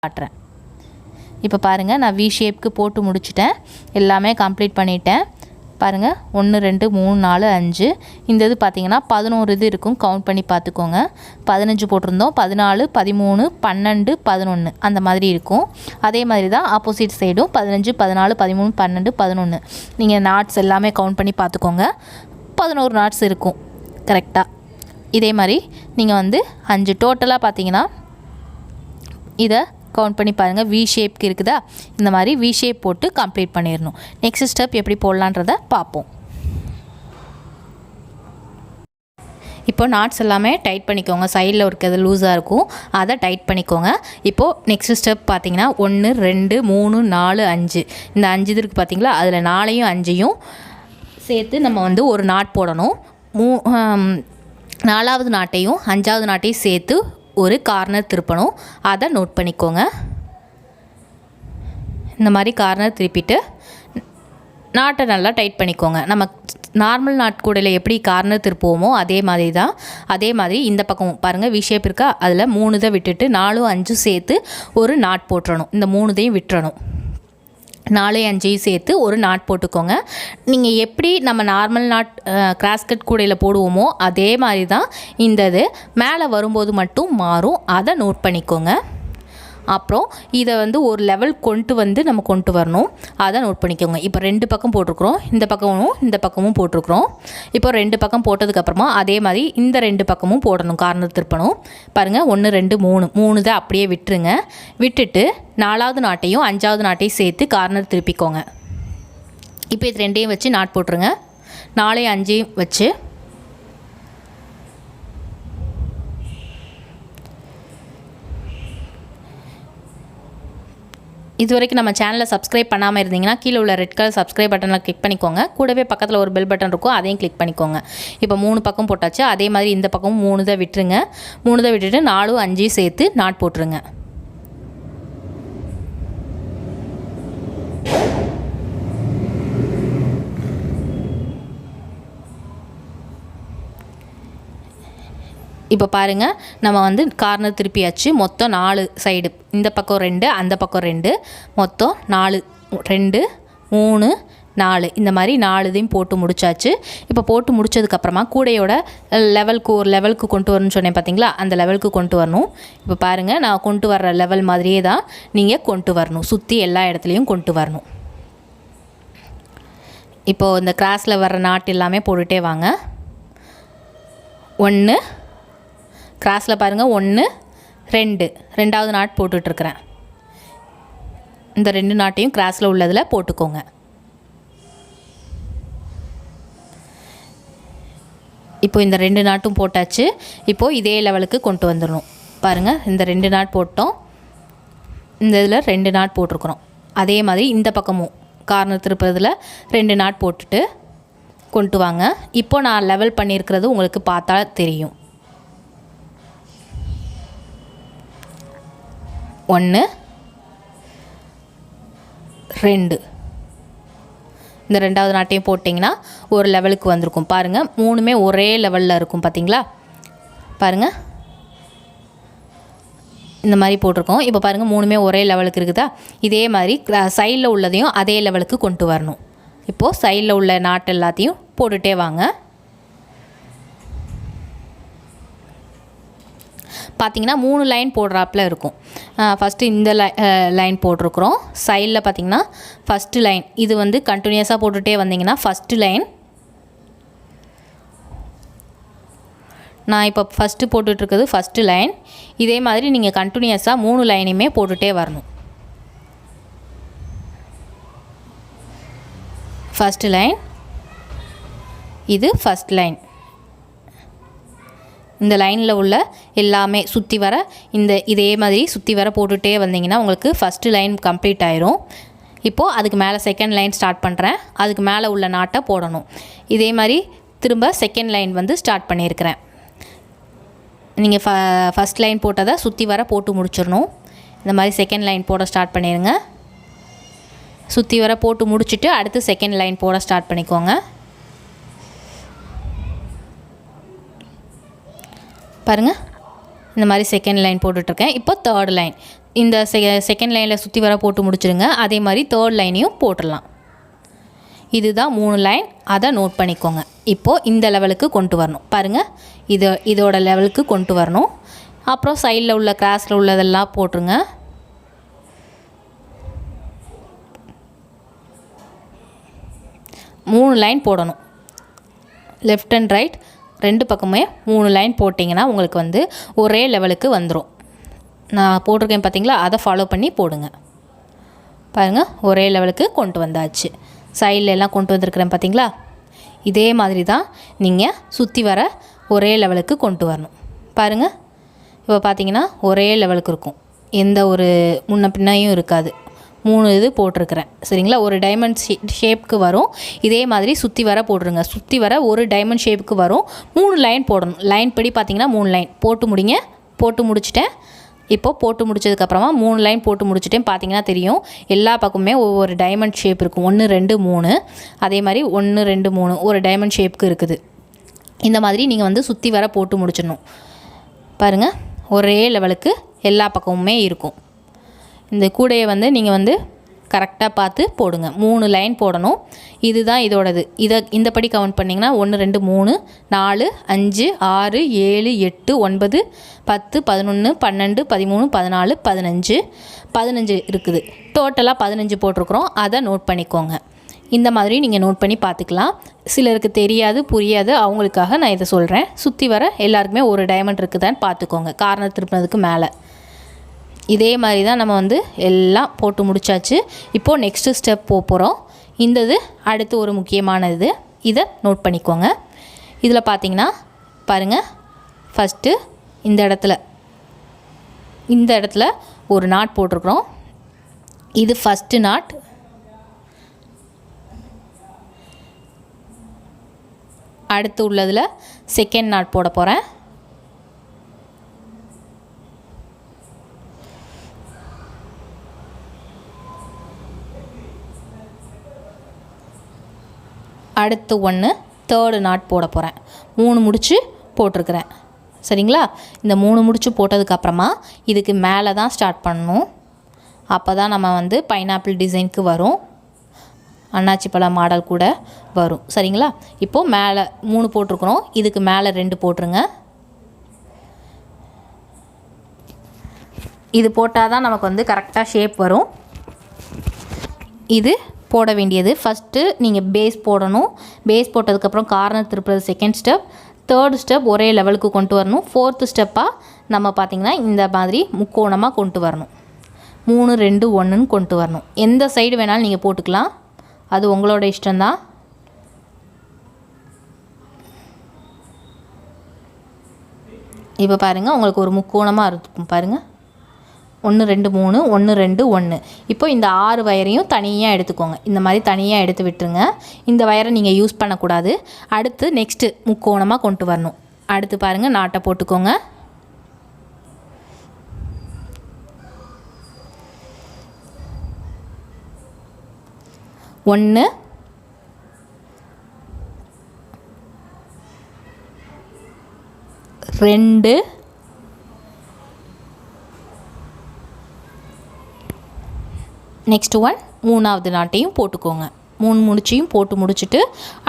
காட்டுறேன். இப்போ பாருங்கள், நான் வி ஷேப்க்கு போட்டு முடிச்சிட்டேன். எல்லாமே கம்ப்ளீட் பண்ணிட்டேன். பாருங்கள், 1 2 3 4 5 இந்த இது பார்த்திங்கன்னா 11 இது இருக்கும். கவுண்ட் பண்ணி பார்த்துக்கோங்க. 15 போட்டிருந்தோம், 14 13 12 11 அந்த மாதிரி இருக்கும். அதே மாதிரி தான் ஆப்போசிட் சைடும் 15 14 13 12 11. நீங்கள் நாட்ஸ் எல்லாமே கவுண்ட் பண்ணி பார்த்துக்கோங்க. 11 நாட்ஸ் இருக்கும் கரெக்டாக. இதே மாதிரி நீங்கள் வந்து 5 டோட்டலாக பார்த்தீங்கன்னா இதை கவுண்ட் பண்ணி பாருங்கள். வி ஷேப்க்கு இருக்குதா, இந்த மாதிரி வி ஷேப் போட்டு கம்ப்ளீட் பண்ணிடணும். நெக்ஸ்ட் ஸ்டெப் எப்படி போடலான்றதை பார்ப்போம். இப்போ நாட்ஸ் எல்லாமே டைட் பண்ணிக்கோங்க. சைடில் இருக்கிறது லூஸாக இருக்கும், அதை டைட் பண்ணிக்கோங்க. இப்போது நெக்ஸ்ட் ஸ்டெப் பார்த்தீங்கன்னா 1 2 3 4 5 இந்த 5 இது இருக்குது பார்த்தீங்களா, அதில் 4ஐயும் 5ஐயும் சேர்த்து நம்ம வந்து ஒரு நாட் போடணும். 4வது நாட்டையும் 5வது நாட்டையும் சேர்த்து ஒரு கார்னர் திருப்பணும். அதை நோட் பண்ணிக்கோங்க. இந்த மாதிரி கார்னர் திருப்பிட்டு நாட்டை நல்லா டைட் பண்ணிக்கோங்க. நம்ம நார்மல் நாட் கூடையில் எப்படி கார்னர் திருப்புவோமோ அதே மாதிரி தான். அதே மாதிரி இந்த பக்கம் பாருங்கள், வி ஷேப் இருக்கா, அதில் 3 இதை விட்டுட்டு 4 5 சேர்த்து ஒரு நாட் போட்டுறணும். இந்த 3 இதையும் விட்டுறணும். 4 5ஐயும் சேர்த்து ஒரு நாட் போட்டுக்கோங்க. நீங்கள் எப்படி நம்ம நார்மல் நாட் கிராஸ்கட் கூடையில் போடுவோமோ அதே மாதிரி தான் இந்த இது. மேலே வரும்போது மட்டும் மாறும், அதை நோட் பண்ணிக்கோங்க. அப்புறம் இதை வந்து ஒரு லெவல் நம்ம கொண்டு வரணும், அதை நோட் பண்ணிக்கோங்க. இப்போ 2 பக்கம் போட்டிருக்கிறோம், இந்த பக்கமும் போட்டிருக்கிறோம். இப்போ 2 பக்கம் போட்டதுக்கப்புறமா அதே மாதிரி இந்த 2 பக்கமும் போடணும், கார்னர் திருப்பணும். பாருங்கள், 1 2 3 தான் அப்படியே விட்டுருங்க. விட்டுட்டு 4வது நாட்டையும் 5வது நாட்டையும் சேர்த்து கார்னர் திருப்பிக்கோங்க. இப்போ இது 2ஐயும் வச்சு நாட் போட்டுருங்க. 4 5ஐயும் வச்சு இது வரைக்கும் நம்ம சேனலை சப்ஸ்கிரைப் பண்ணாமல் இருந்தீங்கன்னா கீழே உள்ள ரெட் கலர் சப்ஸ்கிரைப் பட்டனில் கிளிக் பண்ணிக்கோங்க. கூடவே பக்கத்தில் ஒரு பெல் பட்டன் இருக்கும், அதையும் கிளிக் பண்ணிக்கோங்க. இப்போ 3 பக்கம் போட்டாச்சு. அதே மாதிரி இந்த பக்கமும் 3 தான் விட்டுருங்க. 3 தான் விட்டுட்டு 4 5 சேர்த்து நாட் போட்டுருங்க. இப்போ பாருங்கள், நம்ம வந்து கார்னர் திருப்பியாச்சு. மொத்தம் 4 சைடு, இந்த பக்கம் 2 அந்த பக்கம் 2, மொத்தம் 4 2 3 4 இந்த மாதிரி 4 இதையும் போட்டு முடிச்சாச்சு. இப்போ போட்டு முடிச்சதுக்கப்புறமா கூடையோட லெவலுக்கு கொண்டு வரணும்னு சொன்னேன் பார்த்தீங்களா, அந்த லெவலுக்கு கொண்டு வரணும். இப்போ பாருங்கள், நான் கொண்டு வர்ற லெவல் மாதிரியே தான் நீங்கள் கொண்டு வரணும். சுற்றி எல்லா இடத்துலையும் கொண்டு வரணும். இப்போது இந்த கிராஸில் வர்ற நாட் எல்லாமே போட்டுகிட்டே வாங்க. 1 கிராஸில் பாருங்கள், 1 2 2வது நாட் போட்டுட்ருக்குறேன். இந்த 2 நாட்டையும் கிராஸில் உள்ளதில் போட்டுக்கோங்க. இப்போ இந்த 2 நாட்டும் போட்டாச்சு. இப்போது இதே லெவலுக்கு கொண்டு வந்துடணும். பாருங்கள், இந்த 2 நாட் போட்டோம், இந்த இதில் 2 நாட் போட்டிருக்கிறோம். அதே மாதிரி இந்த பக்கமும் கார்னர் திருப்புறதில் 2 நாட் போட்டுட்டு கொண்டு வாங்க. இப்போது நான் லெவல் பண்ணியிருக்கிறது உங்களுக்கு பார்த்தா தெரியும். 1 2 இந்த 2வது நாட்டையும் போட்டிங்கன்னா ஒரு லெவலுக்கு வந்திருக்கும். பாருங்கள், 3மே ஒரே லெவலில் இருக்கும் பார்த்தீங்களா. பாருங்கள், இந்த மாதிரி போட்டிருக்கோம். இப்போ பாருங்கள், 3மே ஒரே லெவலுக்கு இருக்குதா. இதே மாதிரி சைடில் உள்ளதையும் அதே லெவலுக்கு கொண்டு வரணும். இப்போது சைடில் உள்ள நாட் எல்லாத்தையும் போட்டுகிட்டே வாங்க. பார்த்திங்கன்னா 3 லைன் போடுறாப்பில் இருக்கும். ஃபஸ்ட்டு இந்த லைன் போட்டிருக்கிறோம். சைடில் பார்த்திங்கன்னா ஃபஸ்ட்டு லைன் இது வந்து கண்டினியூஸாக போட்டுகிட்டே வந்தீங்கன்னா ஃபஸ்ட்டு லைன். நான் இப்போ ஃபஸ்ட்டு போட்டுட்ருக்கிறது ஃபஸ்ட்டு லைன். இதே மாதிரி நீங்கள் கண்டினியூஸாக 3 லைனையுமே போட்டுகிட்டே வரணும். ஃபஸ்ட்டு லைன், இது ஃபஸ்ட் லைன். இந்த லைனில் உள்ள எல்லாமே சுற்றி வர இதே மாதிரி சுற்றி வர போட்டுகிட்டே வந்தீங்கன்னா உங்களுக்கு ஃபஸ்ட்டு லைன் கம்ப்ளீட் ஆயிரும். இப்போது அதுக்கு மேலே செகண்ட் லைன் ஸ்டார்ட் பண்ணுறேன். அதுக்கு மேலே உள்ள நாட்டை போடணும். இதே மாதிரி திரும்ப செகண்ட் லைன் வந்து ஸ்டார்ட் பண்ணியிருக்கிறேன். நீங்கள் ஃபஸ்ட் லைன் போட்டதை சுற்றி வர போட்டு முடிச்சிடணும். இந்த மாதிரி செகண்ட் லைன் போட ஸ்டார்ட் பண்ணிடுங்க. சுற்றி வர போட்டு முடிச்சுட்டு அடுத்து செகண்ட் லைன் போட ஸ்டார்ட் பண்ணிக்கோங்க. பாருங்கள், இந்த மாதிரி செகண்ட் லைன் போட்டுட்ருக்கேன். இப்போ தேர்ட் இந்த செகண்ட் லைனில் சுற்றி வர போட்டு முடிச்சிடுங்க. அதே மாதிரி தேர்ட் லைனையும் போட்டுடலாம். இதுதான் 3 லைன். அதை நோட் பண்ணிக்கோங்க. இப்போது இந்த லெவலுக்கு கொண்டு வரணும் பாருங்கள். இதோட லெவலுக்கு கொண்டு வரணும். அப்புறம் சைடில் உள்ள கிராஸில் உள்ளதெல்லாம் போட்டுருங்க. மூணு லைன் போடணும். லெஃப்ட் அண்ட் ரைட் 2 பக்கமே 3 லைன் போட்டிங்கன்னா உங்களுக்கு வந்து ஒரே லெவலுக்கு வந்துடும். நான் போட்டிருக்கேன் பார்த்தீங்களா, அதை ஃபாலோ பண்ணி போடுங்க. பாருங்கள், ஒரே லெவலுக்கு கொண்டு வந்தாச்சு. சைடில் எல்லாம் கொண்டு வந்திருக்கிறேன் பார்த்தீங்களா. இதே மாதிரி தான் நீங்கள் சுற்றி வர ஒரே லெவலுக்கு கொண்டு வரணும். பாருங்கள், இப்போ பார்த்தீங்கன்னா ஒரே லெவலுக்கு இருக்கும். எந்த ஒரு முன்ன பின்னையும் இருக்காது. 3 இது போட்டிருக்கிறேன் சரிங்களா. ஒரு டைமண்ட் ஷேப்புக்கு வரும். இதே மாதிரி சுற்றி வர போட்டுருங்க. சுற்றி வர ஒரு டைமண்ட் ஷேப்புக்கு வரும். 3 லைன் போடணும். லைன் படி பார்த்தீங்கன்னா 3 லைன் போட்டு முடிங்க. போட்டு முடிச்சிட்டேன். இப்போது போட்டு முடிச்சதுக்கப்புறமா 3 லைன் போட்டு முடிச்சிட்டேன். பார்த்தீங்கன்னா தெரியும், எல்லா பக்கமுமே ஒவ்வொரு டைமண்ட் ஷேப் இருக்கும். 1 2 3 அதே மாதிரி 1 2 3 ஒரு டைமண்ட் ஷேப்புக்கு இருக்குது. இந்த மாதிரி நீங்கள் வந்து சுற்றி வர போட்டு முடிச்சிடணும். பாருங்கள், ஒரே லெவலுக்கு எல்லா பக்கமுமே இருக்கும். இந்த கூடையை வந்து நீங்கள் வந்து கரெக்டாக பார்த்து போடுங்க. 3 லைன் போடணும். இதுதான் இதோடது. இந்த படி கவுண்ட் பண்ணிங்கன்னா 1 2 3 4 5 6 7 8 9 10 11 12 13 14 15 15 இருக்குது. டோட்டலாக 15 போட்டிருக்கிறோம். அதை நோட் பண்ணிக்கோங்க. இந்த மாதிரி நீங்கள் நோட் பண்ணி பார்த்துக்கலாம். சிலருக்கு தெரியாது, புரியாது, அவங்களுக்காக நான் இதை சொல்கிறேன். சுற்றி வர எல்லாருக்குமே ஒரு டைமண்ட் இருக்குதான்னு பார்த்துக்கோங்க. கார்னர் திருப்பினதுக்கு மேலே இதே மாதிரி தான் நம்ம வந்து எல்லாம் போட்டு முடிச்சாச்சு. இப்போது நெக்ஸ்ட்டு ஸ்டெப் போகிறோம். இது அடுத்து ஒரு முக்கியமான இதை நோட் பண்ணிக்கோங்க. இதில் பார்த்தீங்கன்னா பாருங்கள், ஃபஸ்ட்டு இந்த இடத்துல ஒரு நாட் போட்டிருக்கிறோம். இது ஃபஸ்ட்டு நாட். அடுத்து உள்ளதில் செகண்ட் நாட் போட போகிறேன். அடுத்து 1 தேர்டு நாட் போட போகிறேன். 3 முடிச்சு போட்டிருக்கிறேன் சரிங்களா. இந்த 3 முடிச்சு போட்டதுக்கப்புறமா இதுக்கு மேலே தான் ஸ்டார்ட் பண்ணணும். அப்போ தான் நம்ம வந்து பைனாப்பிள் டிசைனுக்கு வரும். அன்னாச்சிப்பழ மாடல் கூட வரும் சரிங்களா. இப்போது மேலே 3 போட்டிருக்கிறோம். இதுக்கு மேலே 2 போட்டுருங்க. இது போட்டால் தான் நமக்கு வந்து கரெக்டாக ஷேப் வரும். இது போட வேண்டியது ஃபஸ்ட்டு நீங்கள் பேஸ் போடணும். பேஸ் போட்டதுக்கப்புறம் கார்னர் திருப்புறது செகண்ட் ஸ்டெப். தேர்டு ஸ்டெப் ஒரே லெவலுக்கு கொண்டு வரணும். ஃபோர்த்து ஸ்டெப்பாக நம்ம பார்த்திங்கன்னா இந்த மாதிரி முக்கோணமாக கொண்டு வரணும். 3 2 1ன்னு கொண்டு வரணும். எந்த சைடு வேணாலும் நீங்கள் போட்டுக்கலாம், அது உங்களோட இஷ்டம்தான். இப்போ பாருங்கள், உங்களுக்கு ஒரு முக்கோணமாக இருக்கும் பாருங்கள். 1 2 3 1 2 1. இப்போ இந்த 6 வயரையும் தனியாக எடுத்துக்கோங்க. இந்த மாதிரி தனியாக எடுத்து விட்டுருங்க. இந்த வயரை நீங்கள் யூஸ் பண்ணக்கூடாது. அடுத்து நெக்ஸ்ட்டு முக்கோணமாக கொண்டு வரணும். அடுத்து பாருங்கள், நாட்டை போட்டுக்கோங்க. ஒன்று 2 நெக்ஸ்ட் 1 மூணாவது நாட்டையும் போட்டுக்கோங்க. 3 முடிச்சையும் போட்டு முடிச்சுட்டு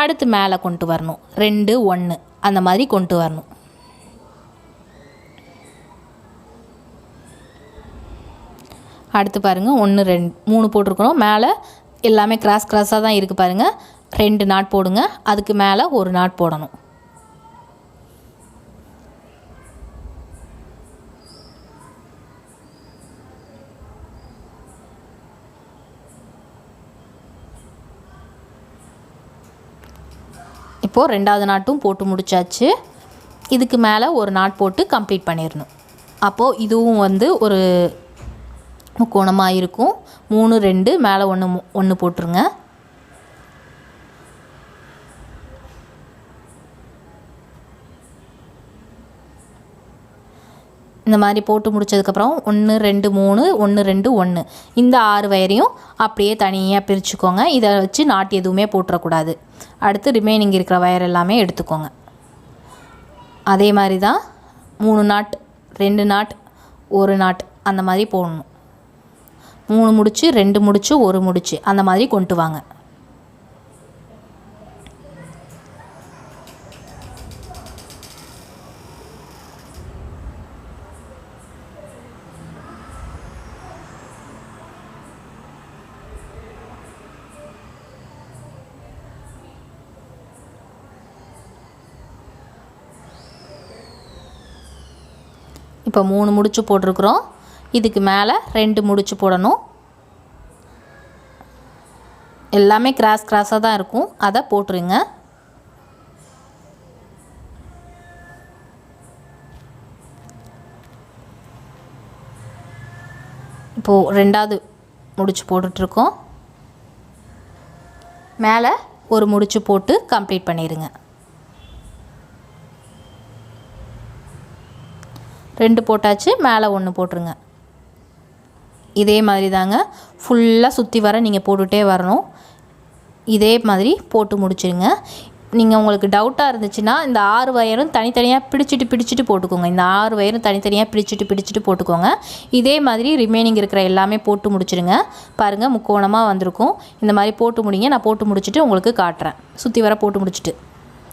அடுத்து மேலே கொண்டு வரணும். 2 1 அந்த மாதிரி கொண்டு வரணும். அடுத்து பாருங்கள், 1 2 3 போட்டிருக்கிறோம். மேலே எல்லாமே கிராஸாக தான் இருக்குது பாருங்கள். 2 நாட் போடுங்க. அதுக்கு மேலே ஒரு நாட் போடணும். இப்போது 2வது நாட்டும் போட்டு முடிச்சாச்சு. இதுக்கு மேலே ஒரு நாட் போட்டு கம்ப்ளீட் பண்ணிடணும். அப்போது இதுவும் வந்து ஒரு முக்கோணமாக இருக்கும். 3 2 மேலே 1 போட்டுருங்க. இந்த மாதிரி போட்டு முடிச்சதுக்கப்புறம் 1 2 3 1 2 1 இந்த 6 வயரையும் அப்படியே தனியாக பிரிச்சுக்கோங்க. இதை வச்சு நாட் எதுவுமே போட்டுறக்கூடாது. அடுத்து ரிமைனிங் இருக்கிற வயர் எல்லாமே எடுத்துக்கோங்க. அதே மாதிரி தான் 3 நாட் 2 நாட் 1 நாட் அந்த மாதிரி போடணும். 3 முடிச்சு 2 முடிச்சு 1 முடிச்சு அந்த மாதிரி கொண்டு வாங்க. இப்போ 3 முடிச்சு போட்டிருக்கிறோம். இதுக்கு மேலே 2 முடிச்சு போடணும். எல்லாமே கிராஸாக தான் இருக்கும், அதை போட்டுருங்க. இப்போது 2வது முடிச்சு போட்டுட்ருக்கோம். மேலே ஒரு முடிச்சு போட்டு கம்ப்ளீட் பண்ணிடுங்க. 2 போட்டாச்சு, மேலே 1 போட்டுருங்க. இதே மாதிரி தாங்க ஃபுல்லாக சுற்றி வர நீங்கள் போட்டுகிட்டே வரணும். இதே மாதிரி போட்டு முடிச்சிடுங்க. நீங்கள் உங்களுக்கு டவுட்டாக இருந்துச்சுன்னா இந்த 6 வயரும் தனித்தனியாக பிடிச்சிட்டு போட்டுக்கோங்க. இந்த 6 வயரும் தனித்தனியாக பிடிச்சிட்டு போட்டுக்கோங்க. இதே மாதிரி ரிமைனிங் இருக்கிற எல்லாமே போட்டு முடிச்சிடுங்க. பாருங்கள் முக்கோணமாக வந்திருக்கும். இந்த மாதிரி போட்டு முடிங்க. நான் போட்டு முடிச்சுட்டு உங்களுக்கு காட்டுறேன். சுற்றி வர போட்டு முடிச்சுட்டு